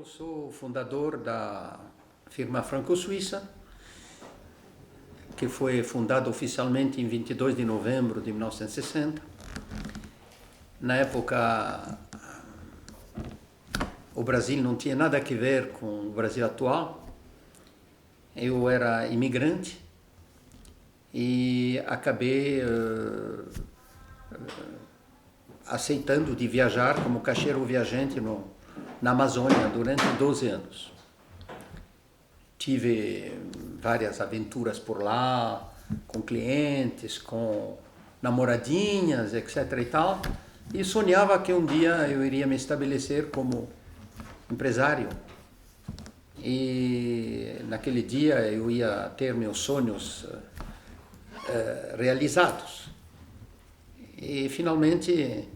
sou o fundador da firma franco-suíça, que foi fundada oficialmente em 22 de novembro de 1960. Na época, o Brasil não tinha nada a ver com o Brasil atual. Eu era imigrante e acabei aceitando de viajar como caixeiro viajante na Amazônia durante 12 anos. Tive várias aventuras por lá, com clientes, com namoradinhas, etc. e tal, e sonhava que um dia eu iria me estabelecer como empresário. E naquele dia eu ia ter meus sonhos realizados. E finalmente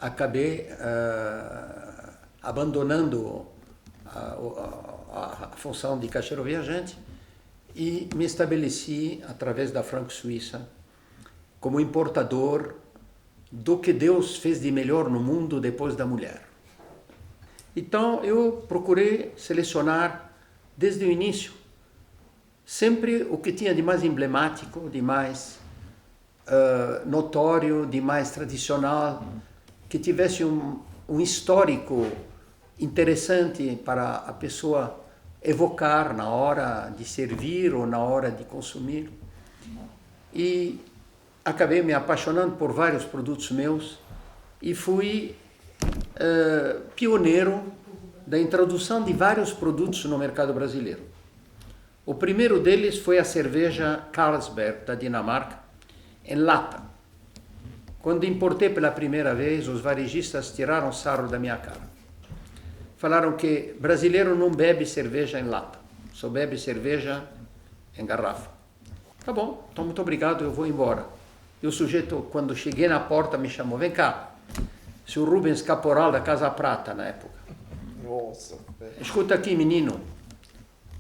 acabei abandonando a função de caixeiro viajante e me estabeleci através da Franco-Suíça como importador do que Deus fez de melhor no mundo depois da mulher. Então eu procurei selecionar desde o início sempre o que tinha de mais emblemático, de mais notório, de mais tradicional, que tivesse um histórico interessante para a pessoa evocar na hora de servir ou na hora de consumir. E acabei me apaixonando por vários produtos meus e fui pioneiro da introdução de vários produtos no mercado brasileiro. O primeiro deles foi a cerveja Carlsberg, da Dinamarca, em lata. Quando importei pela primeira vez, os varejistas tiraram sarro da minha cara. Falaram que brasileiro não bebe cerveja em lata, só bebe cerveja em garrafa. Tá bom, então muito obrigado, eu vou embora. E o sujeito, quando cheguei na porta, me chamou: vem cá, seu Rubens Caporal da Casa Prata, na época. Nossa. Escuta aqui, menino,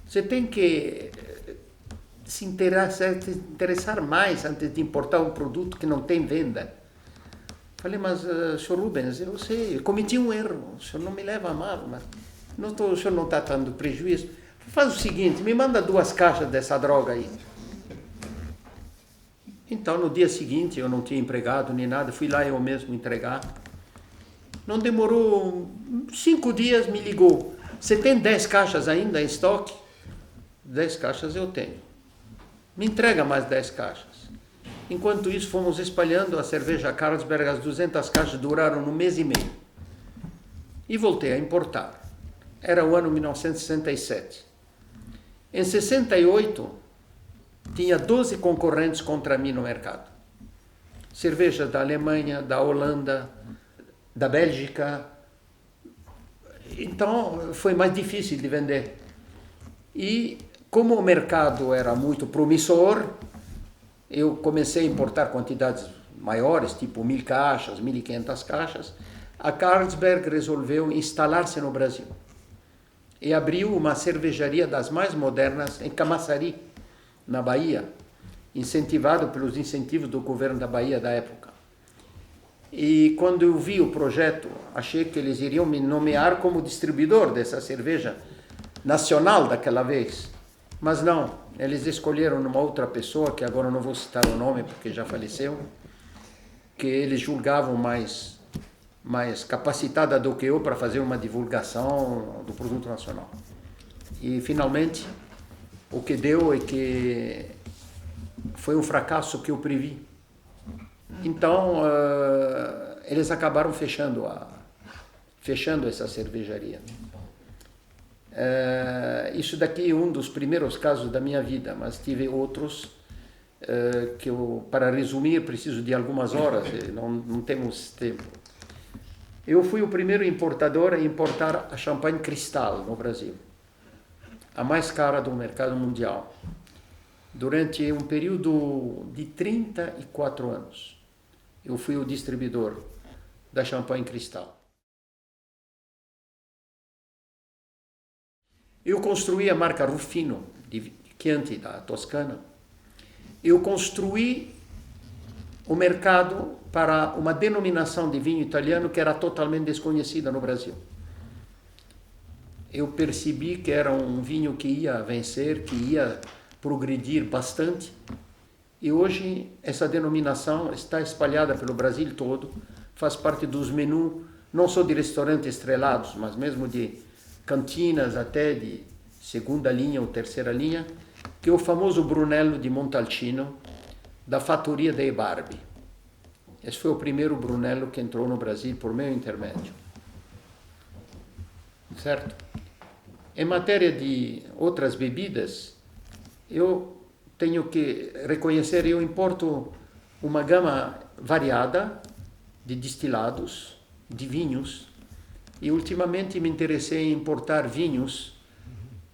você tem que se interessar mais antes de importar um produto que não tem venda. Falei: mas, senhor Rubens, eu sei, eu cometi um erro, o senhor não me leva a mal, mas o senhor não está dando prejuízo. Faz o seguinte, me manda 2 caixas dessa droga aí. Então, no dia seguinte, eu não tinha empregado nem nada, fui lá eu mesmo entregar. Não demorou 5 dias, me ligou: você tem 10 caixas ainda em estoque? 10 caixas eu tenho. Me entrega mais 10 caixas. Enquanto isso, fomos espalhando a cerveja Carlsberg, as 200 caixas duraram 1 mês e meio. E voltei a importar. Era o ano 1967. Em 68, tinha 12 concorrentes contra mim no mercado. Cerveja da Alemanha, da Holanda, da Bélgica. Então, foi mais difícil de vender. E como o mercado era muito promissor, eu comecei a importar quantidades maiores, tipo 1.000 caixas, 1.500 caixas. A Carlsberg resolveu instalar-se no Brasil e abriu uma cervejaria das mais modernas em Camaçari, na Bahia, incentivado pelos incentivos do governo da Bahia da época. E quando eu vi o projeto, achei que eles iriam me nomear como distribuidor dessa cerveja nacional daquela vez. Mas não, eles escolheram uma outra pessoa, que agora não vou citar o nome porque já faleceu, que eles julgavam mais capacitada do que eu para fazer uma divulgação do produto nacional. E finalmente, o que deu é que foi um fracasso que eu previ. Então, eles acabaram fechando essa cervejaria. Isso daqui é um dos primeiros casos da minha vida, mas tive outros que eu, para resumir, preciso de algumas horas, não temos tempo. Eu fui o primeiro importador a importar a champanhe Cristal no Brasil, a mais cara do mercado mundial, durante um período de 34 anos. Eu fui o distribuidor da champanhe Cristal. Eu construí a marca Ruffino, de Chianti, da Toscana. Eu construí o mercado para uma denominação de vinho italiano que era totalmente desconhecida no Brasil. eu percebi que era um vinho que ia vencer, que ia progredir bastante. E hoje essa denominação está espalhada pelo Brasil todo, faz parte dos menus, não só de restaurantes estrelados, mas mesmo de cantinas até de segunda linha ou terceira linha, que é o famoso Brunello de Montalcino, da Fattoria dei Barbi. Esse foi o primeiro Brunello que entrou no Brasil por meu intermédio. Certo? Em matéria de outras bebidas, eu tenho que reconhecer, eu importo uma gama variada de destilados, de vinhos, e ultimamente me interessei em importar vinhos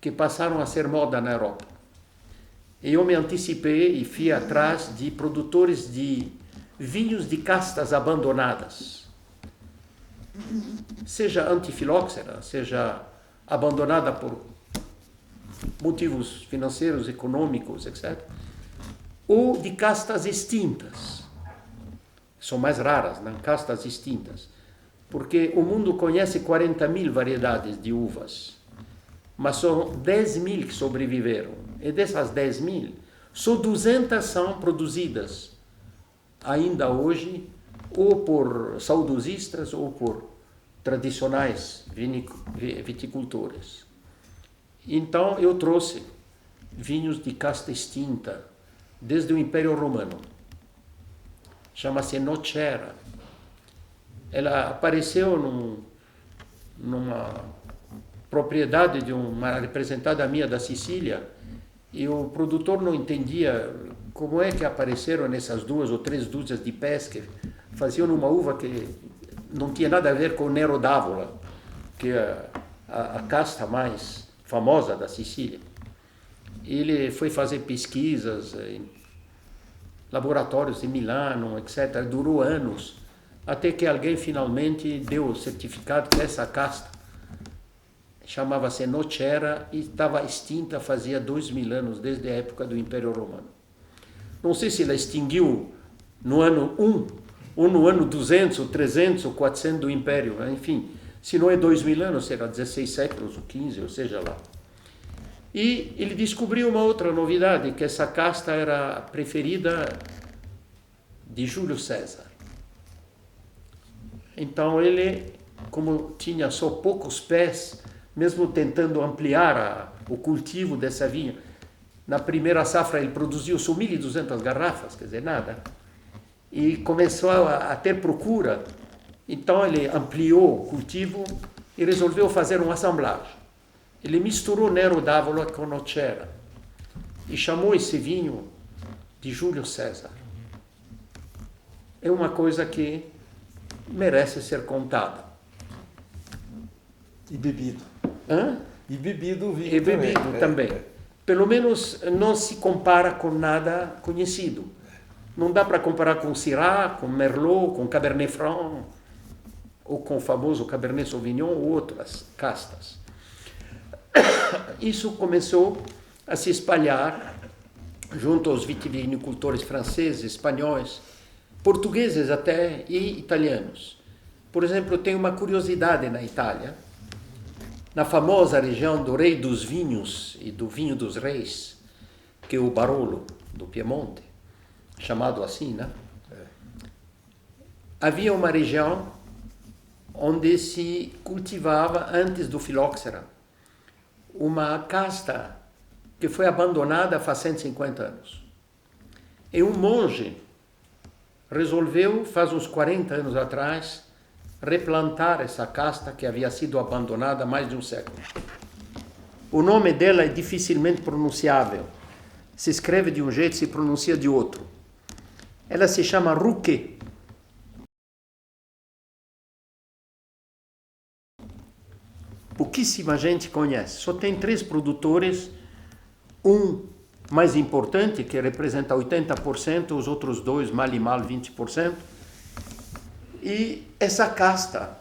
que passaram a ser moda na Europa. E eu me antecipei e fui atrás de produtores de vinhos de castas abandonadas, seja antifilóxera, seja abandonada por motivos financeiros, econômicos, etc., ou de castas extintas. São mais raras, né? Castas extintas, porque o mundo conhece 40.000 variedades de uvas, mas são 10.000 que sobreviveram. E dessas 10.000, só 200 são produzidas ainda hoje, ou por saudosistas ou por tradicionais viticultores. Então eu trouxe vinhos de casta extinta desde o Império Romano. Chama-se Nocera. Ela apareceu numa propriedade de uma representada minha da Sicília, e o produtor não entendia como é que apareceram nessas 2 ou 3 dúzias de pés que faziam uma uva que não tinha nada a ver com o Nero d'Avola, que é a casta mais famosa da Sicília. Ele foi fazer pesquisas em laboratórios em Milano, etc. Durou anos, até que alguém finalmente deu o certificado que essa casta chamava-se Nocera e estava extinta fazia 2.000 anos, desde a época do Império Romano. Não sei se ela extinguiu no ano 1, ou no ano 200, ou 300, ou 400 do Império, enfim, se não é 2.000 anos, será 16 séculos, ou 15, ou seja lá. E ele descobriu uma outra novidade, que essa casta era a preferida de Júlio César. Então ele, como tinha só poucos pés, mesmo tentando ampliar o cultivo dessa vinha, na primeira safra ele produziu só 1.200 garrafas, quer dizer, nada. E começou a ter procura. Então ele ampliou o cultivo e resolveu fazer uma assemblagem. Ele misturou Nero d'Avola com Nocera e chamou esse vinho de Júlio César. É uma coisa que merece ser contada. E bebido. Hã? E bebido o vinho. E bebido também. Pelo menos não se compara com nada conhecido. Não dá para comparar com Syrah, com Merlot, com Cabernet Franc, ou com o famoso Cabernet Sauvignon, ou outras castas. Isso começou a se espalhar junto aos vitivinicultores franceses, espanhóis, portugueses até e italianos. Por exemplo, tem uma curiosidade na Itália. Na famosa região do Rei dos Vinhos e do Vinho dos Reis, que é o Barolo do Piemonte, chamado assim, né? Havia uma região onde se cultivava, antes do filóxera, uma casta que foi abandonada faz 150 anos. E um monge resolveu, faz uns 40 anos atrás, replantar essa casta que havia sido abandonada há mais de um século. O nome dela é dificilmente pronunciável. Se escreve de um jeito, se pronuncia de outro. Ela se chama Ruché. Pouquíssima gente conhece. Só tem 3 produtores, um mais importante, que representa 80%, os outros 2, mal e mal, 20%. E essa casta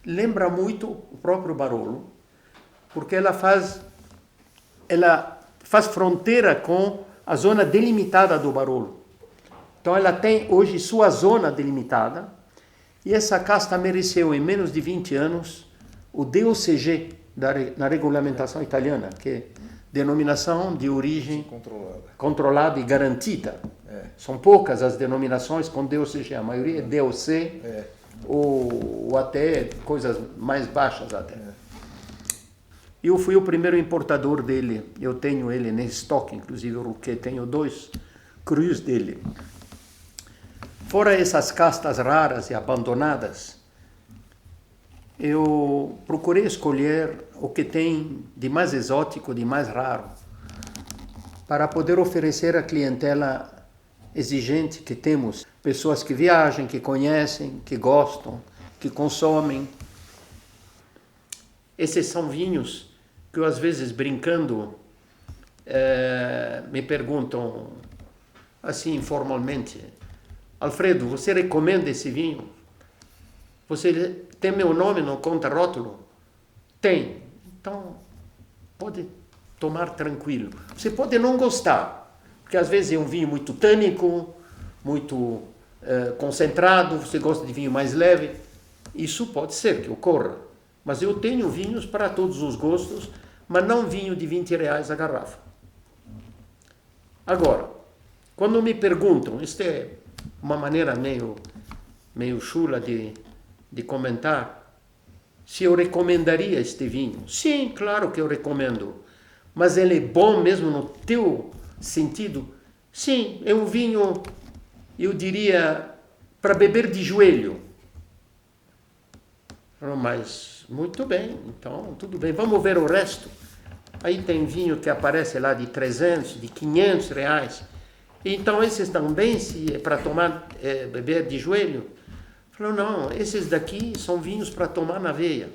lembra muito o próprio Barolo, porque ela faz fronteira com a zona delimitada do Barolo. Então ela tem hoje sua zona delimitada, e essa casta mereceu em menos de 20 anos o DOCG, na regulamentação italiana, que é denominação de origem controlada e garantida. São poucas as denominações com DOCG, a maioria é DOC ou até coisas mais baixas até. Eu fui o primeiro importador dele, eu tenho ele em estoque, inclusive o Ruquet, tenho 2 crus dele. Fora essas castas raras e abandonadas, eu procurei escolher o que tem de mais exótico, de mais raro, para poder oferecer à clientela exigente que temos, pessoas que viajam, que conhecem, que gostam, que consomem. Esses são vinhos que eu, às vezes, brincando, me perguntam, assim, informalmente, Alfredo, você recomenda esse vinho? Você tem meu nome no conta-rótulo? Tem. Então, pode tomar tranquilo. Você pode não gostar, porque às vezes é um vinho muito tânico, muito concentrado, você gosta de vinho mais leve. Isso pode ser que ocorra. Mas eu tenho vinhos para todos os gostos, mas não vinho de R$20 a garrafa. Agora, quando me perguntam, isto é uma maneira meio chula de comentar, se eu recomendaria este vinho. Sim, claro que eu recomendo. Mas ele é bom mesmo no teu sentido? Sim, é um vinho, eu diria, para beber de joelho. Mas, muito bem, então, tudo bem. Vamos ver o resto. Aí tem vinho que aparece lá de 300, de 500 reais. Então, esses também, se é para tomar, beber de joelho? Falou, não, esses daqui são vinhos para tomar na veia.